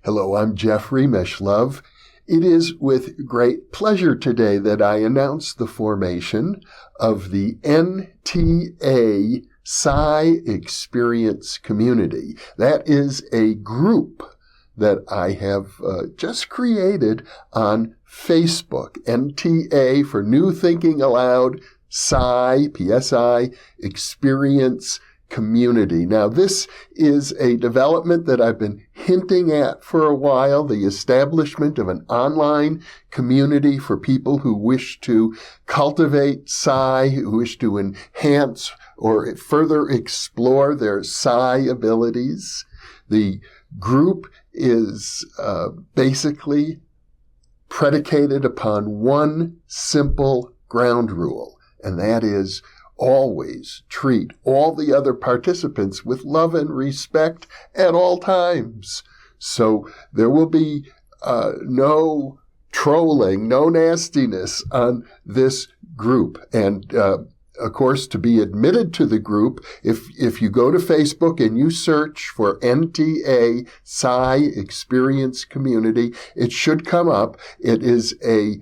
Hello, I'm Jeffrey Mishlove. It is with great pleasure today that I announce the formation of the NTA Psi Experience Community. That is a group that I have just created on Facebook. NTA for New Thinking Aloud, Psi, PSI, Experience Community. Now, this is a development that I've been hinting at for a while, the establishment of an online community for people who wish to cultivate Psi, who wish to enhance or further explore their Psi abilities. The group is basically predicated upon one simple ground rule, and that is always treat all the other participants with love and respect at all times. So there will be no trolling, no nastiness on this group. And of course, to be admitted to the group, if you go to Facebook and you search for NTA Psi Experience Community, it should come up. It is a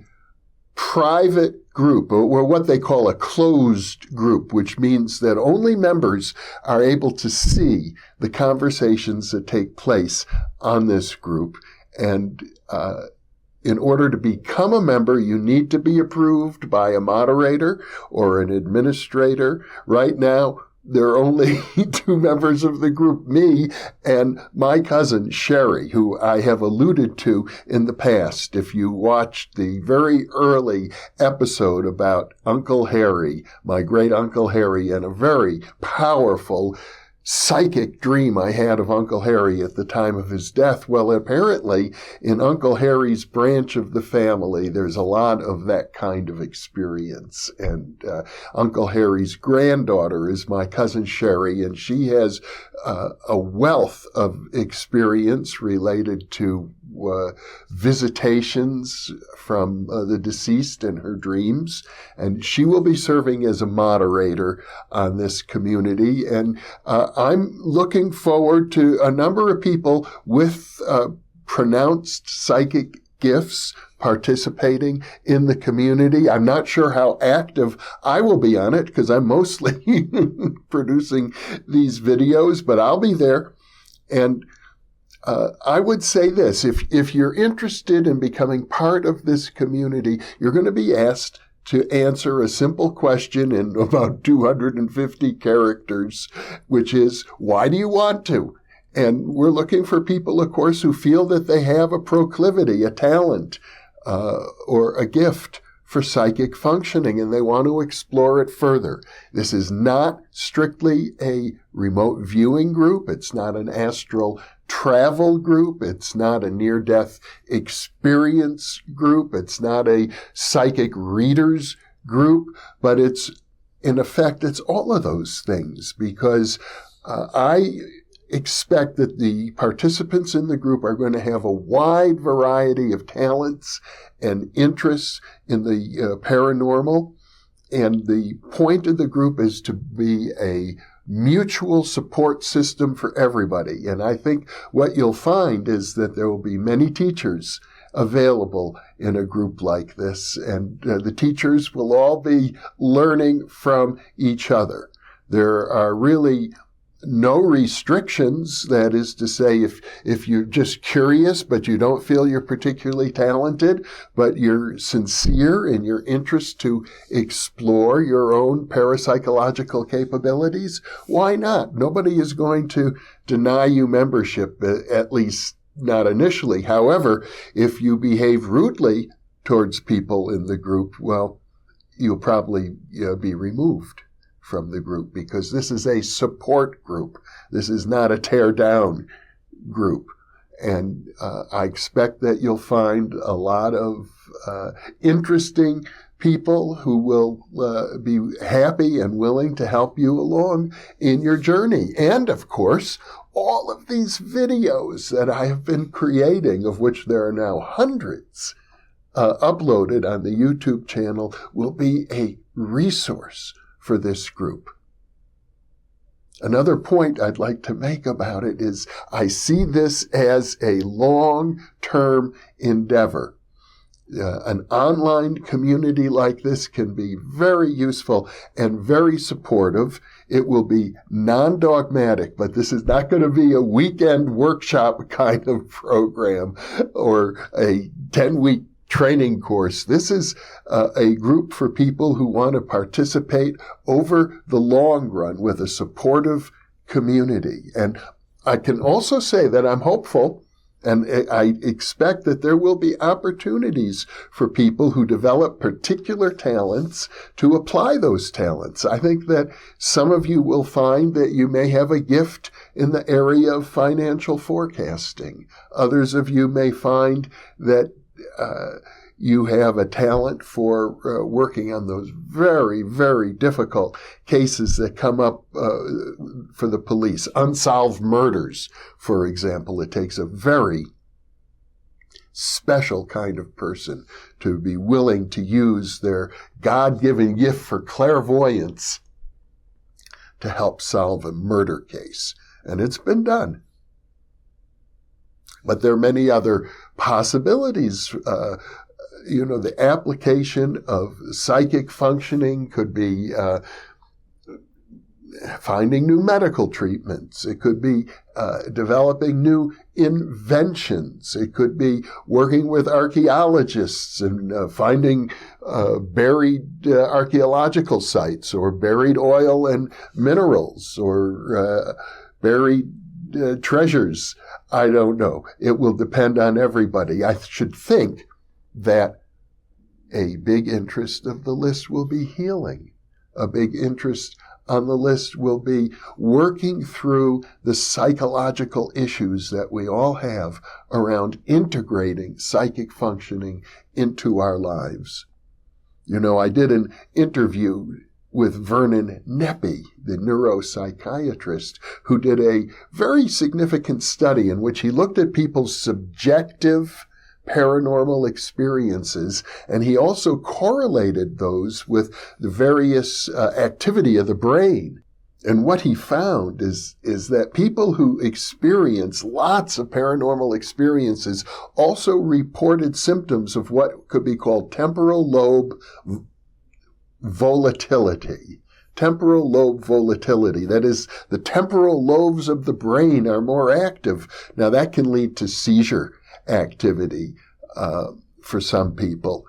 private group, or what they call a closed group, which means that only members are able to see the conversations that take place on this group. And in order to become a member, you need to be approved by a moderator or an administrator. Right now, there are only two members of the group, me and my cousin, Sherry, who I have alluded to in the past. If you watched the very early episode about Uncle Harry, my great Uncle Harry, and a very powerful psychic dream I had of Uncle Harry at the time of his death. Well, apparently, in Uncle Harry's branch of the family, there's a lot of that kind of experience. And Uncle Harry's granddaughter is my cousin Sherry, and she has a wealth of experience related to visitations from the deceased in her dreams. And she will be serving as a moderator on this community. And I'm looking forward to a number of people with pronounced psychic gifts participating in the community. I'm not sure how active I will be on it because I'm mostly producing these videos, but I'll be there. And I would say this, if you're interested in becoming part of this community, you're going to be asked to answer a simple question in about 250 characters, which is, why do you want to? And we're looking for people, of course, who feel that they have a proclivity, a talent, or a gift for psychic functioning, and they want to explore it further. This is not strictly a remote viewing group. It's not an astral travel group. It's not a near-death experience group. It's not a psychic readers group, but it's, in effect, it's all of those things, because I expect that the participants in the group are going to have a wide variety of talents and interests in the paranormal. And the point of the group is to be a mutual support system for everybody. And I think what you'll find is that there will be many teachers available in a group like this. And the teachers will all be learning from each other. There are really no restrictions. That is to say, if you're just curious, but you don't feel you're particularly talented, but you're sincere in your interest to explore your own parapsychological capabilities, why not? Nobody is going to deny you membership, at least not initially. However, if you behave rudely towards people in the group, well, you'll probably be removed from the group, because this is a support group. This is not a tear down group. And I expect that you'll find a lot of interesting people who will be happy and willing to help you along in your journey. And of course, all of these videos that I have been creating, of which there are now hundreds uploaded on the YouTube channel, will be a resource for this group. Another point I'd like to make about it is I see this as a long-term endeavor. An online community like this can be very useful and very supportive. It will be non-dogmatic, but this is not going to be a weekend workshop kind of program or a 10-week training course. This is a group for people who want to participate over the long run with a supportive community. And I can also say that I'm hopeful, and I expect that there will be opportunities for people who develop particular talents to apply those talents. I think that some of you will find that you may have a gift in the area of financial forecasting. Others of you may find that you have a talent for working on those very, very difficult cases that come up for the police. Unsolved murders, for example. It takes a very special kind of person to be willing to use their God-given gift for clairvoyance to help solve a murder case. And it's been done. But there are many other possibilities. The application of psychic functioning could be finding new medical treatments. It could be developing new inventions. It could be working with archaeologists and finding buried archaeological sites, or buried oil and minerals, or buried treasures. I don't know. It will depend on everybody. I should think that a big interest of the list will be healing. A big interest on the list will be working through the psychological issues that we all have around integrating psychic functioning into our lives. I did an interview with Vernon Neppy, the neuropsychiatrist, who did a very significant study in which he looked at people's subjective paranormal experiences, and he also correlated those with the various activity of the brain. And what he found is that people who experience lots of paranormal experiences also reported symptoms of what could be called temporal lobe volatility. Temporal lobe volatility. That is, the temporal lobes of the brain are more active. Now, that can lead to seizure activity for some people,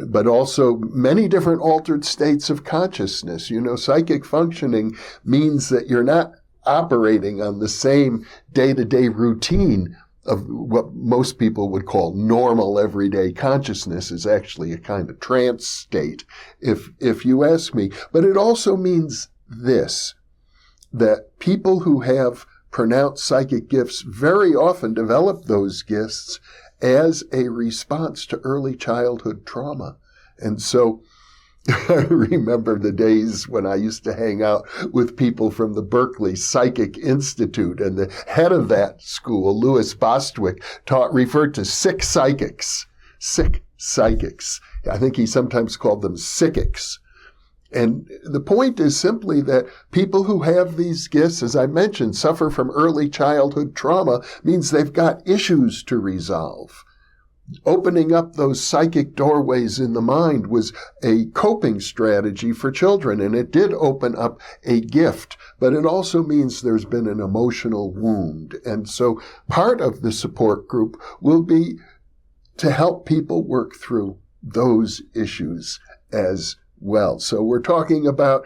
but also many different altered states of consciousness. Psychic functioning means that you're not operating on the same day-to-day routine of what most people would call normal everyday consciousness. Is actually a kind of trance state, if you ask me. But it also means this, that people who have pronounced psychic gifts very often develop those gifts as a response to early childhood trauma. And so I remember the days when I used to hang out with people from the Berkeley Psychic Institute, and the head of that school, Louis Bostwick, referred to sick psychics. I think he sometimes called them sickics. And the point is simply that people who have these gifts, as I mentioned, suffer from early childhood trauma, means they've got issues to resolve. Opening up those psychic doorways in the mind was a coping strategy for children, and it did open up a gift, but it also means there's been an emotional wound. And so part of the support group will be to help people work through those issues as well. So we're talking about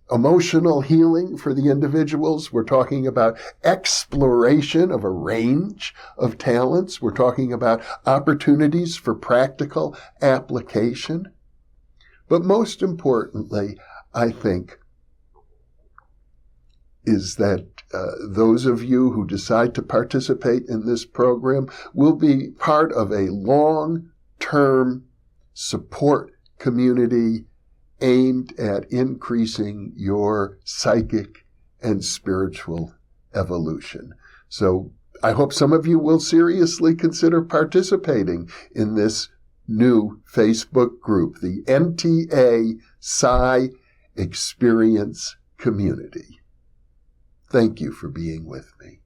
emotional healing for the individuals. We're talking about exploration of a range of talents. We're talking about opportunities for practical application. But most importantly, I think, is that those of you who decide to participate in this program will be part of a long-term support community aimed at increasing your psychic and spiritual evolution. So I hope some of you will seriously consider participating in this new Facebook group, the NTA Psi Experience Community. Thank you for being with me.